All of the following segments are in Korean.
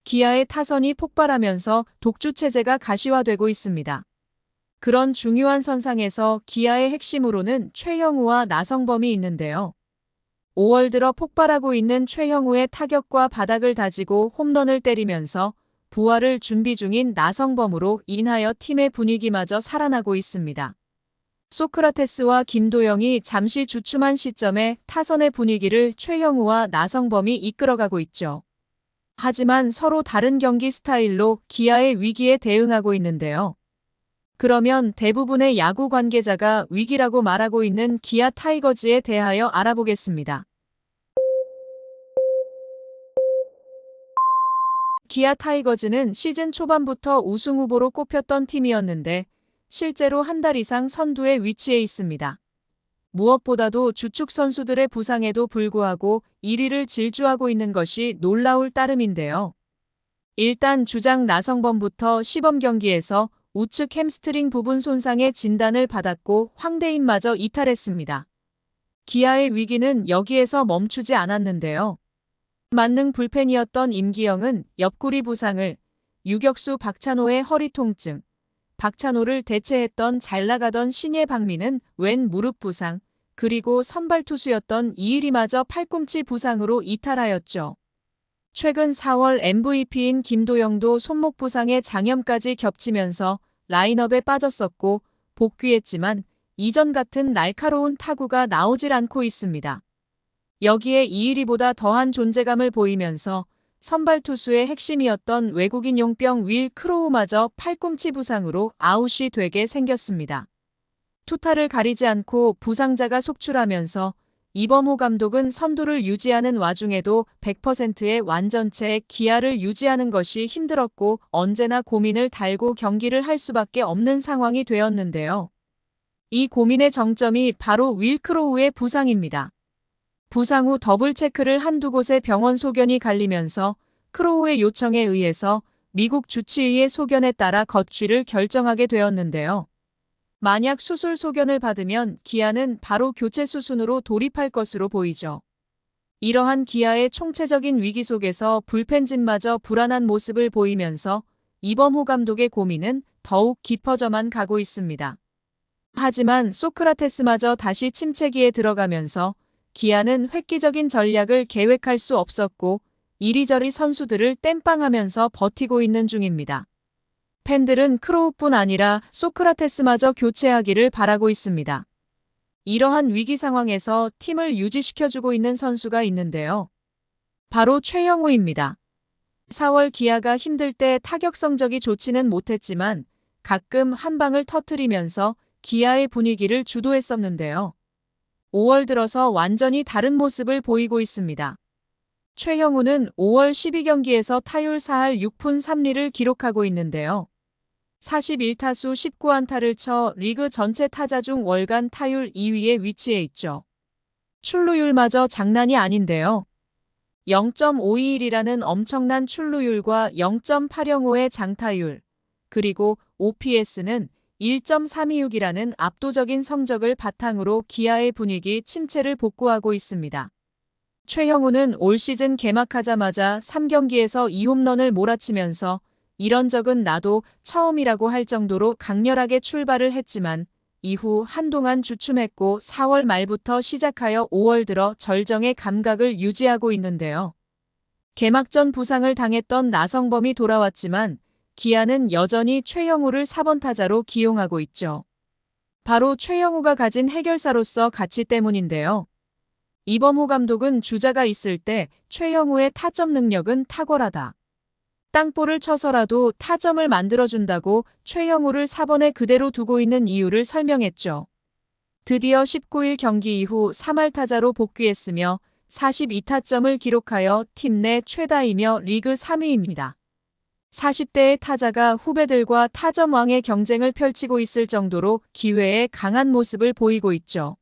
기아의 타선이 폭발하면서 독주 체제가 가시화되고 있습니다. 그런 중요한 선상에서 기아의 핵심으로는 최형우와 나성범이 있는데요. 5월 들어 폭발하고 있는 최형우의 타격과 바닥을 다지고 홈런을 때리면서 부활을 준비 중인 나성범으로 인하여 팀의 분위기마저 살아나고 있습니다. 소크라테스와 김도영이 잠시 주춤한 시점에 타선의 분위기를 최형우와 나성범이 이끌어가고 있죠. 하지만 서로 다른 경기 스타일로 기아의 위기에 대응하고 있는데요. 그러면 대부분의 야구 관계자가 위기라고 말하고 있는 기아 타이거즈에 대하여 알아보겠습니다. 기아 타이거즈는 시즌 초반부터 우승 후보로 꼽혔던 팀이었는데 실제로 한 달 이상 선두에 위치해 있습니다. 무엇보다도 주축 선수들의 부상에도 불구하고 1위를 질주하고 있는 것이 놀라울 따름인데요. 일단 주장 나성범부터 시범 경기에서 우측 햄스트링 부분 손상의 진단을 받았고 황대인마저 이탈했습니다. 기아의 위기는 여기에서 멈추지 않았는데요. 만능 불펜이었던 임기영은 옆구리 부상을, 유격수 박찬호의 허리 통증, 박찬호를 대체했던 잘나가던 신예 박민은 왼 무릎 부상, 그리고 선발 투수였던 이일이마저 팔꿈치 부상으로 이탈하였죠. 최근 4월 MVP인 김도영도 손목 부상에 장염까지 겹치면서 라인업에 빠졌었고 복귀했지만 이전 같은 날카로운 타구가 나오질 않고 있습니다. 여기에 이일이보다 더한 존재감을 보이면서 선발 투수의 핵심이었던 외국인 용병 윌 크로우마저 팔꿈치 부상으로 아웃이 되게 생겼습니다. 투타를 가리지 않고 부상자가 속출하면서 이범호 감독은 선두를 유지하는 와중에도 100%의 완전체의 기아를 유지하는 것이 힘들었고 언제나 고민을 달고 경기를 할 수밖에 없는 상황이 되었는데요. 이 고민의 정점이 바로 윌 크로우의 부상입니다. 부상 후 더블 체크를 한두 곳의 병원 소견이 갈리면서 크로우의 요청에 의해서 미국 주치의의 소견에 따라 거취를 결정하게 되었는데요. 만약 수술 소견을 받으면 기아는 바로 교체 수순으로 돌입할 것으로 보이죠. 이러한 기아의 총체적인 위기 속에서 불펜진마저 불안한 모습을 보이면서 이범호 감독의 고민은 더욱 깊어져만 가고 있습니다. 하지만 소크라테스마저 다시 침체기에 들어가면서 기아는 획기적인 전략을 계획할 수 없었고 이리저리 선수들을 땜빵하면서 버티고 있는 중입니다. 팬들은 크로우뿐 아니라 소크라테스마저 교체하기를 바라고 있습니다. 이러한 위기 상황에서 팀을 유지시켜주고 있는 선수가 있는데요. 바로 최형우입니다. 4월 기아가 힘들 때 타격 성적이 좋지는 못했지만 가끔 한 방을 터뜨리면서 기아의 분위기를 주도했었는데요. 5월 들어서 완전히 다른 모습을 보이고 있습니다. 최형우는 5월 12경기에서 타율 4할 6푼 3리를 기록하고 있는데요. 41타수 19안타를 쳐 리그 전체 타자 중 월간 타율 2위에 위치해 있죠. 출루율마저 장난이 아닌데요. 0.521이라는 엄청난 출루율과 0.805의 장타율, 그리고 OPS는 1.326이라는 압도적인 성적을 바탕으로 기아의 분위기 침체를 복구하고 있습니다. 최형우는 올 시즌 개막하자마자 3경기에서 2홈런을 몰아치면서 이런 적은 나도 처음이라고 할 정도로 강렬하게 출발을 했지만 이후 한동안 주춤했고 4월 말부터 시작하여 5월 들어 절정의 감각을 유지하고 있는데요. 개막 전 부상을 당했던 나성범이 돌아왔지만 기아는 여전히 최형우를 4번 타자로 기용하고 있죠. 바로 최형우가 가진 해결사로서 가치 때문인데요. 이범호 감독은 주자가 있을 때 최형우의 타점 능력은 탁월하다. 땅볼을 쳐서라도 타점을 만들어준다고 최형우를 4번에 그대로 두고 있는 이유를 설명했죠. 드디어 19일 경기 이후 3할 타자로 복귀했으며 42타점을 기록하여 팀 내 최다이며 리그 3위입니다. 40대의 타자가 후배들과 타점왕의 경쟁을 펼치고 있을 정도로 기회에 강한 모습을 보이고 있죠.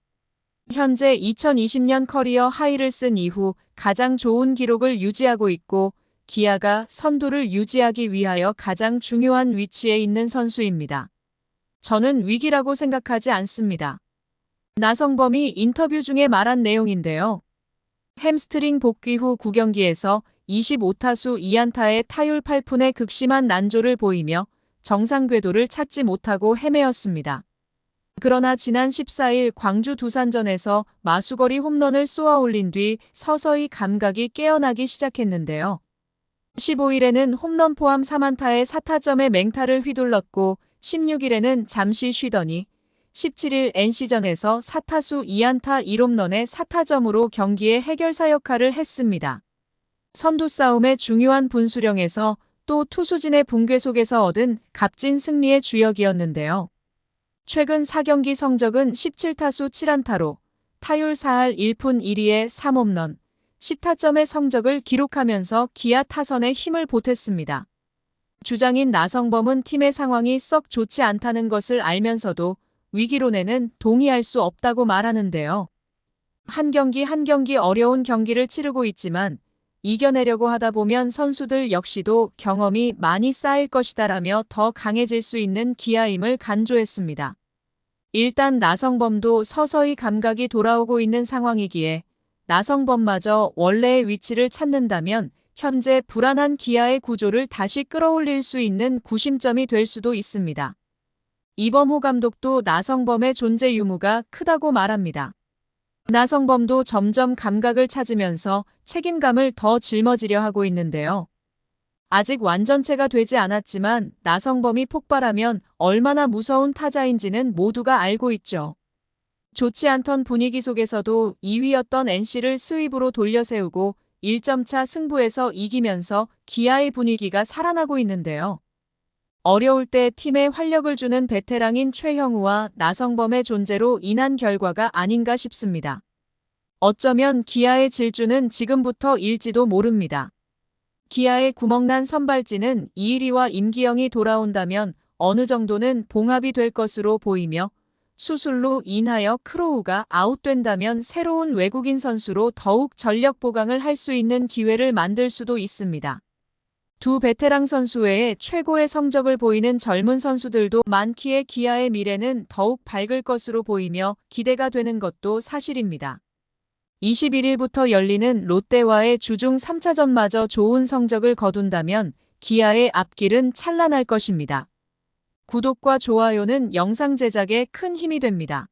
현재 2020년 커리어 하이를 쓴 이후 가장 좋은 기록을 유지하고 있고 기아가 선두를 유지하기 위하여 가장 중요한 위치에 있는 선수입니다. 저는 위기라고 생각하지 않습니다. 나성범이 인터뷰 중에 말한 내용인데요. 햄스트링 복귀 후 9경기에서 25타수 2안타의 타율 8푼의 극심한 난조를 보이며 정상 궤도를 찾지 못하고 헤매었습니다. 그러나 지난 14일 광주 두산전에서 마수거리 홈런을 쏘아 올린 뒤 서서히 감각이 깨어나기 시작했는데요. 15일에는 홈런 포함 3안타의 4타점의 맹타를 휘둘렀고 16일에는 잠시 쉬더니 17일 NC전에서 4타수 2안타 1홈런의 4타점으로 경기의 해결사 역할을 했습니다. 선두 싸움의 중요한 분수령에서 또 투수진의 붕괴 속에서 얻은 값진 승리의 주역이었는데요. 최근 4경기 성적은 17타수 7안타로 타율 4할 1푼 1리의 3홈런, 10타점의 성적을 기록하면서 기아 타선에 힘을 보탰습니다. 주장인 나성범은 팀의 상황이 썩 좋지 않다는 것을 알면서도 위기론에는 동의할 수 없다고 말하는데요. 한 경기 한 경기 어려운 경기를 치르고 있지만 이겨내려고 하다 보면 선수들 역시도 경험이 많이 쌓일 것이다라며 더 강해질 수 있는 기아임을 간조했습니다. 일단 나성범도 서서히 감각이 돌아오고 있는 상황이기에 나성범마저 원래의 위치를 찾는다면 현재 불안한 기아의 구조를 다시 끌어올릴 수 있는 구심점이 될 수도 있습니다. 이범호 감독도 나성범의 존재 유무가 크다고 말합니다. 나성범도 점점 감각을 찾으면서 책임감을 더 짊어지려 하고 있는데요. 아직 완전체가 되지 않았지만 나성범이 폭발하면 얼마나 무서운 타자인지는 모두가 알고 있죠. 좋지 않던 분위기 속에서도 2위였던 NC를 스윕으로 돌려세우고 1점차 승부에서 이기면서 기아의 분위기가 살아나고 있는데요. 어려울 때 팀에 활력을 주는 베테랑인 최형우와 나성범의 존재로 인한 결과가 아닌가 싶습니다. 어쩌면 기아의 질주는 지금부터일지도 모릅니다. 기아의 구멍난 선발진은 이일이와 임기영이 돌아온다면 어느 정도는 봉합이 될 것으로 보이며 수술로 인하여 크로우가 아웃된다면 새로운 외국인 선수로 더욱 전력 보강을 할 수 있는 기회를 만들 수도 있습니다. 두 베테랑 선수 외에 최고의 성적을 보이는 젊은 선수들도 많기에 기아의 미래는 더욱 밝을 것으로 보이며 기대가 되는 것도 사실입니다. 21일부터 열리는 롯데와의 주중 3차전마저 좋은 성적을 거둔다면 기아의 앞길은 찬란할 것입니다. 구독과 좋아요는 영상 제작에 큰 힘이 됩니다.